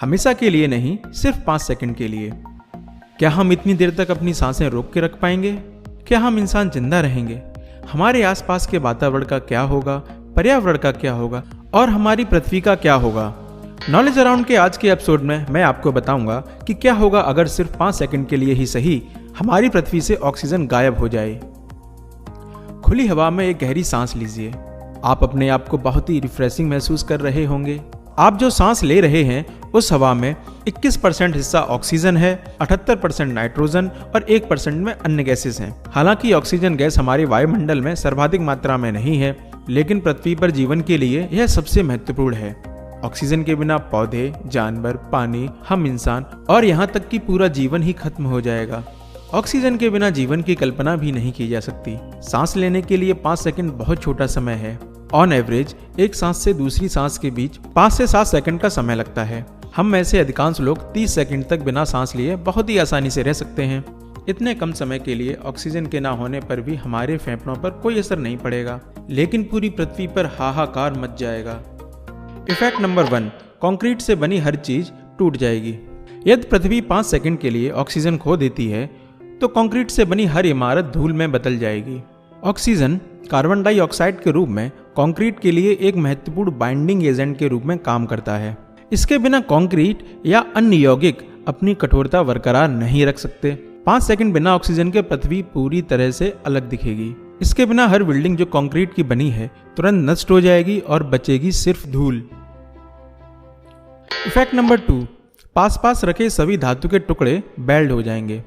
हमेशा के लिए नहीं, सिर्फ 5 सेकंड के लिए। क्या हम इतनी देर तक अपनी सांसें रोक के रख पाएंगे? क्या हम इंसान जिंदा रहेंगे? हमारे आसपास के वातावरण का क्या होगा, पर्यावरण का क्या होगा और हमारी पृथ्वी का क्या होगा? नॉलेज अराउंड के आज के एपिसोड में मैं आपको बताऊंगा कि क्या होगा अगर सिर्फ 5 सेकंड के लिए ही सही हमारी पृथ्वी से ऑक्सीजन गायब हो जाए। खुली हवा में एक गहरी सांस लीजिए। आप अपने आप को बहुत ही रिफ्रेशिंग महसूस कर रहे होंगे। आप जो सांस ले रहे हैं उस हवा में 21% हिस्सा ऑक्सीजन है, 78% नाइट्रोजन और 1% में अन्य गैसेस हैं। हालांकि ऑक्सीजन गैस हमारे वायुमंडल में सर्वाधिक मात्रा में नहीं है, लेकिन पृथ्वी पर जीवन के लिए यह सबसे महत्वपूर्ण है। ऑक्सीजन के बिना पौधे, जानवर, पानी, हम इंसान और यहाँ तक कि पूरा जीवन ही खत्म हो जाएगा। ऑक्सीजन के बिना जीवन की कल्पना भी नहीं की जा सकती। सांस लेने के लिए 5 सेकंड बहुत छोटा समय है। ऑन एवरेज एक सांस से दूसरी सांस के बीच 5 से 7 सेकंड का समय लगता है। हम में से अधिकांश लोग 30 सेकंड तक बिना सांस लिए बहुत ही आसानी से रह सकते हैं। इतने कम समय के लिए ऑक्सीजन के ना होने पर भी हमारे फेफड़ों पर कोई असर नहीं पड़ेगा, लेकिन पूरी पृथ्वी पर हाहाकार मच जाएगा। इफेक्ट नंबर 1, कंक्रीट से बनी हर चीज टूट जाएगी। यदि पृथ्वी 5 सेकंड के लिए ऑक्सीजन खो देती है तो कंक्रीट से बनी हर इमारत धूल में बदल जाएगी। ऑक्सीजन कार्बन डाइऑक्साइड के रूप में कंक्रीट के लिए एक महत्वपूर्ण बाइंडिंग एजेंट के रूप में काम करता है। इसके बिना कंक्रीट या अन्य यौगिक अपनी कठोरता बरकरार नहीं रख सकते। 5 सेकंड बिना ऑक्सीजन के पृथ्वी पूरी तरह से अलग दिखेगी। इसके बिना हर बिल्डिंग जो कंक्रीट की बनी है तुरंत नष्ट हो जाएगी और बचेगी सिर्फ धूल। इफेक्ट नंबर 2, पास रखे सभी धातु के टुकड़े बेल्ड हो जाएंगे।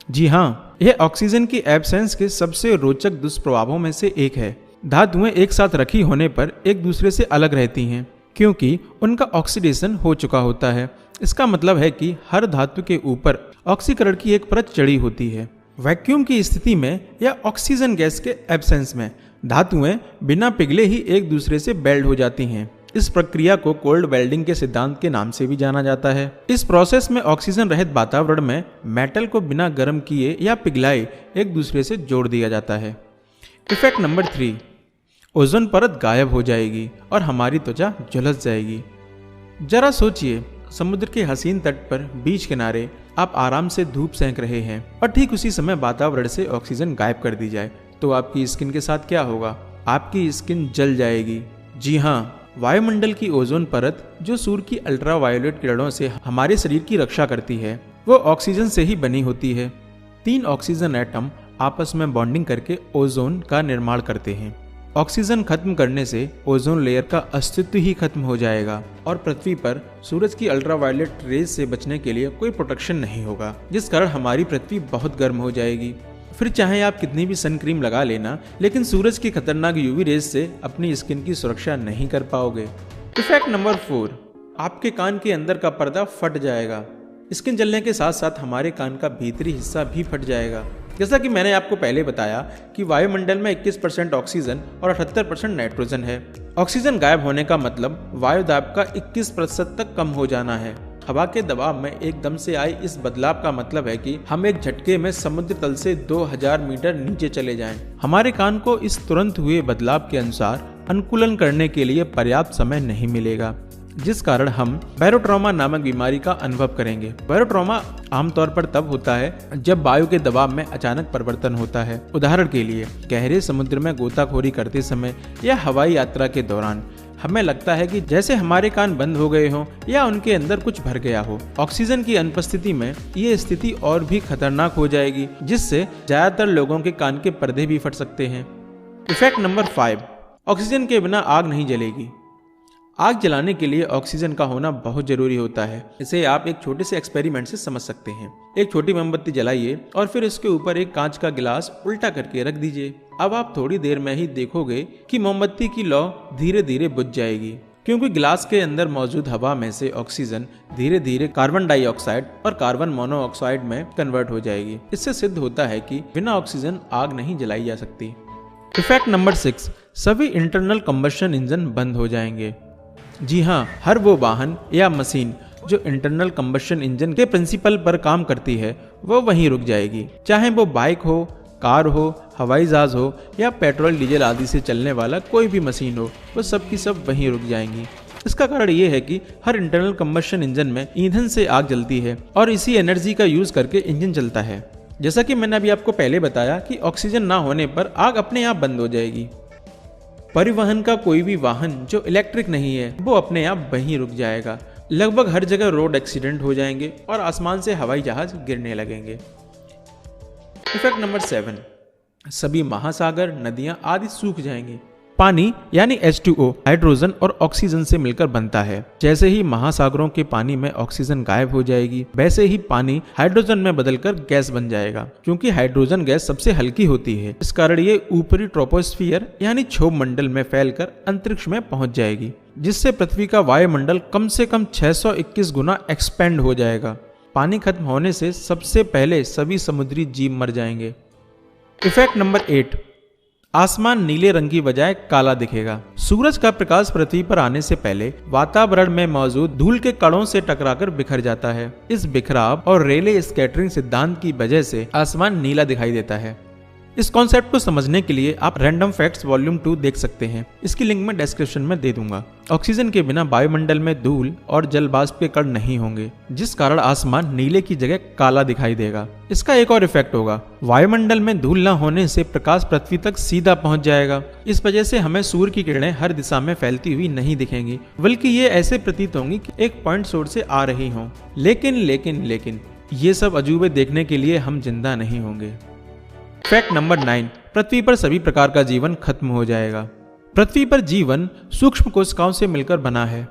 जी हाँ, यह ऑक्सीजन की एब्सेंस के सबसे रोचक दुष्प्रभावों में से एक है। धातुएं एक साथ रखी होने पर एक दूसरे से अलग रहती हैं क्योंकि उनका ऑक्सीडेशन हो चुका होता है। इसका मतलब है कि हर धातु के ऊपर ऑक्सीकरण की एक परत चढ़ी होती है। वैक्यूम की स्थिति में या ऑक्सीजन गैस के एब्सेंस में धातुएं बिना पिघले ही एक दूसरे से बेल्ड हो जाती हैं। इस प्रक्रिया को कोल्ड वेल्डिंग के सिद्धांत के नाम से भी जाना जाता है। इस प्रोसेस में ऑक्सीजन रहित वातावरण में मेटल को बिना गर्म किए या पिघलाए एक दूसरे से जोड़ दिया जाता है। इफेक्ट नंबर 3, ओजोन परत गायब हो जाएगी और हमारी त्वचा झुलस जाएगी। जरा सोचिए, समुद्र के हसीन तट पर बीच किनारे आप आराम से धूप सेंक रहे हैं और ठीक उसी समय वातावरण से ऑक्सीजन गायब कर दी जाए तो आपकी स्किन के साथ क्या होगा? आपकी स्किन जल जाएगी। जी हाँ, वायुमंडल की ओजोन परत जो सूर्य की अल्ट्रावायोलेट किरणों से हमारे शरीर की रक्षा करती है वो ऑक्सीजन से ही बनी होती है। 3 ऑक्सीजन एटम आपस में बॉन्डिंग करके ओजोन का निर्माण करते हैं। ऑक्सीजन खत्म करने से ओजोन लेयर का अस्तित्व ही खत्म हो जाएगा और पृथ्वी पर सूरज की अल्ट्रावायलेट रेज से बचने के लिए कोई प्रोटेक्शन नहीं होगा, जिस कारण हमारी पृथ्वी बहुत गर्म हो जाएगी। फिर चाहे आप कितनी भी सन क्रीम लगा लेना, लेकिन सूरज की खतरनाक यूवी रेज से अपनी स्किन की सुरक्षा नहीं कर पाओगे। इफेक्ट नंबर 4, आपके कान के अंदर का पर्दा फट जाएगा। स्किन जलने के साथ साथ हमारे कान का भीतरी हिस्सा भी फट जाएगा। जैसा कि मैंने आपको पहले बताया कि वायुमंडल में 21% ऑक्सीजन और 78% नाइट्रोजन है। ऑक्सीजन गायब होने का मतलब वायु दाब का 21% तक कम हो जाना है। हवा के दबाव में एकदम से आई इस बदलाव का मतलब है कि हम एक झटके में समुद्र तल से 2000 मीटर नीचे चले जाएं। हमारे कान को इस तुरंत हुए बदलाव के अनुसार अनुकूलन करने के लिए पर्याप्त समय नहीं मिलेगा, जिस कारण हम बैरोट्रॉमा नामक बीमारी का अनुभव करेंगे। बैरोट्रॉमा आमतौर पर तब होता है जब वायु के दबाव में अचानक परिवर्तन होता है। उदाहरण के लिए गहरे समुद्र में गोताखोरी करते समय या हवाई यात्रा के दौरान हमें लगता है कि जैसे हमारे कान बंद हो गए हों या उनके अंदर कुछ भर गया हो। ऑक्सीजन की अनुपस्थिति में ये स्थिति और भी खतरनाक हो जाएगी, जिससे ज्यादातर लोगों के कान के पर्दे भी फट सकते हैं। इफेक्ट नंबर 5, ऑक्सीजन के बिना आग नहीं जलेगी। आग जलाने के लिए ऑक्सीजन का होना बहुत जरूरी होता है। इसे आप एक छोटे से एक्सपेरिमेंट से समझ सकते हैं। एक छोटी मोमबत्ती जलाइए और फिर इसके ऊपर एक कांच का गिलास उल्टा करके रख दीजिए। अब आप थोड़ी देर में ही देखोगे कि मोमबत्ती की लौ धीरे धीरे बुझ जाएगी, क्योंकि गिलास के अंदर मौजूद हवा में से ऑक्सीजन धीरे धीरे कार्बन डाइऑक्साइड और कार्बन मोनोऑक्साइड में कन्वर्ट हो जाएगी। इससे सिद्ध होता है कि बिना ऑक्सीजन आग नहीं जलाई जा सकती। इफेक्ट नंबर 6, सभी इंटरनल कंबशन इंजन बंद हो जाएंगे। जी हाँ, हर वो वाहन या मशीन जो इंटरनल कंबशन इंजन के प्रिंसिपल पर काम करती है वो वहीं रुक जाएगी। चाहे वो बाइक हो, कार हो, हवाई जहाज हो या पेट्रोल डीजल आदि से चलने वाला कोई भी मशीन हो, वो सब की सब वहीं रुक जाएंगी। इसका कारण ये है कि हर इंटरनल कंबशन इंजन में ईंधन से आग जलती है और इसी एनर्जी का यूज करके इंजन चलता है। जैसा कि मैंने अभी आपको पहले बताया कि ऑक्सीजन ना होने पर आग अपने आप बंद हो जाएगी। परिवहन का कोई भी वाहन जो इलेक्ट्रिक नहीं है वो अपने आप वहीं रुक जाएगा। लगभग हर जगह रोड एक्सीडेंट हो जाएंगे और आसमान से हवाई जहाज गिरने लगेंगे। इफेक्ट नंबर 7, सभी महासागर, नदियां आदि सूख जाएंगे। पानी यानी H2O हाइड्रोजन और ऑक्सीजन से मिलकर बनता है। जैसे ही महासागरों के पानी में ऑक्सीजन गायब हो जाएगी, वैसे ही पानी हाइड्रोजन में बदलकर गैस बन जाएगा। क्योंकि हाइड्रोजन गैस सबसे हल्की होती है, इस कारण ये ऊपरी ट्रोपोस्फियर यानी क्षोभ मंडल में फैलकर अंतरिक्ष में पहुंच जाएगी, जिससे पृथ्वी का वायुमंडल कम से कम 621 गुना एक्सपेंड हो जाएगा। पानी खत्म होने से सबसे पहले सभी समुद्री जीव मर जाएंगे। इफेक्ट नंबर 8, आसमान नीले रंग की बजाय काला दिखेगा। सूरज का प्रकाश पृथ्वी पर आने से पहले वातावरण में मौजूद धूल के कणों से टकराकर बिखर जाता है। इस बिखराव और रेले स्कैटरिंग सिद्धांत की वजह से आसमान नीला दिखाई देता है। इस कॉन्सेप्ट को समझने के लिए आप रैंडम फैक्ट्स वॉल्यूम 2 देख सकते हैं। इसकी लिंक मैं डिस्क्रिप्शन में दे दूंगा। ऑक्सीजन के बिना वायुमंडल में धूल और जल वाष्प के कण नहीं होंगे, जिस कारण आसमान नीले की जगह काला दिखाई देगा। इसका एक और इफेक्ट होगा, वायुमंडल में धूल न होने से प्रकाश पृथ्वी तक सीधा पहुंच जाएगा। इस वजह से हमें सूर्य की किरणें हर दिशा में फैलती हुई नहीं दिखेंगी, बल्कि ये ऐसे प्रतीत होंगी कि एक पॉइंट सोर्स से आ रही हों। लेकिन ये सब अजूबे देखने के लिए हम जिंदा नहीं होंगे। फैक्ट नंबर 9, पृथ्वी पर सभी प्रकार का जीवन खत्म हो जाएगा। पृथ्वी पर जीवन सूक्ष्म कोशिकाओं से मिलकर बना है।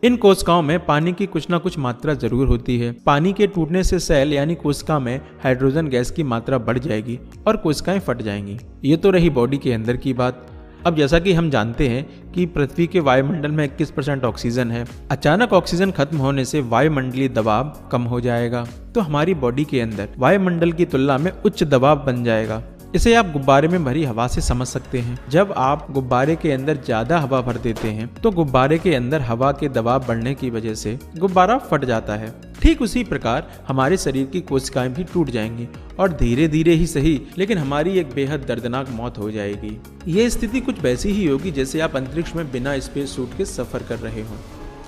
इन कोशिकाओं में पानी की कुछ न कुछ मात्रा जरूर होती है। पानी के टूटने से सेल यानी कोशिका में हाइड्रोजन गैस की मात्रा बढ़ जाएगी और कोशिकाएं फट जाएंगी। ये तो रही बॉडी के अंदर की बात। अब जैसा कि हम जानते हैं कि पृथ्वी के वायुमंडल में 21% ऑक्सीजन है। अचानक ऑक्सीजन खत्म होने से वायुमंडलीय दबाव कम हो जाएगा, तो हमारी बॉडी के अंदर वायुमंडल की तुलना में उच्च दबाव बन जाएगा। इसे आप गुब्बारे में भरी हवा से समझ सकते हैं। जब आप गुब्बारे के अंदर ज्यादा हवा भर देते हैं तो गुब्बारे के अंदर हवा के दबाव बढ़ने की वजह से गुब्बारा फट जाता है। ठीक उसी प्रकार हमारे शरीर की कोशिकाएं भी टूट जाएंगी और धीरे धीरे ही सही, लेकिन हमारी एक बेहद दर्दनाक मौत हो जाएगी। ये स्थिति कुछ वैसी ही होगी जैसे आप अंतरिक्ष में बिना स्पेस सूट के सफर कर रहे हो।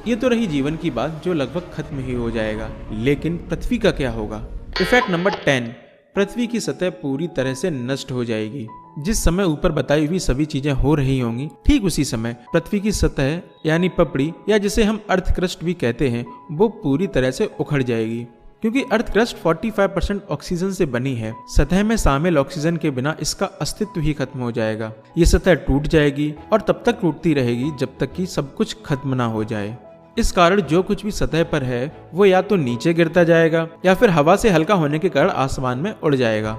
ये तो रही जीवन की बात, जो लगभग खत्म ही हो जाएगा। लेकिन पृथ्वी का क्या होगा? इफेक्ट नंबर 10, पृथ्वी की सतह पूरी तरह से नष्ट हो जाएगी। जिस समय ऊपर बताई हुई सभी चीजें हो रही होंगी, ठीक उसी समय पृथ्वी की सतह यानी पपड़ी या जिसे हम अर्थ क्रस्ट भी कहते हैं, वो पूरी तरह से उखड़ जाएगी। क्योंकि अर्थ क्रस्ट 45% ऑक्सीजन से बनी है, सतह में शामिल ऑक्सीजन के बिना इसका अस्तित्व ही खत्म हो जाएगा। ये सतह टूट जाएगी और तब तक टूटती रहेगी जब तक कि सब कुछ खत्म ना हो जाए। इस कारण जो कुछ भी सतह पर है वो या तो नीचे गिरता जाएगा या फिर हवा से हल्का होने के कारण आसमान में उड़ जाएगा।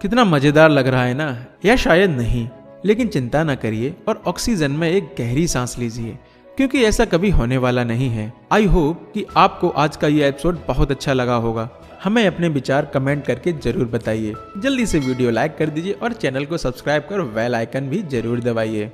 कितना मजेदार लग रहा है ना? या शायद नहीं, लेकिन चिंता न करिए और ऑक्सीजन में एक गहरी सांस लीजिए, क्योंकि ऐसा कभी होने वाला नहीं है। आई होप कि आपको आज का ये एपिसोड बहुत अच्छा लगा होगा। हमें अपने विचार कमेंट करके जरूर बताइए। जल्दी से वीडियो लाइक कर दीजिए और चैनल को सब्सक्राइब कर बेल आइकन भी जरूर दबाइए।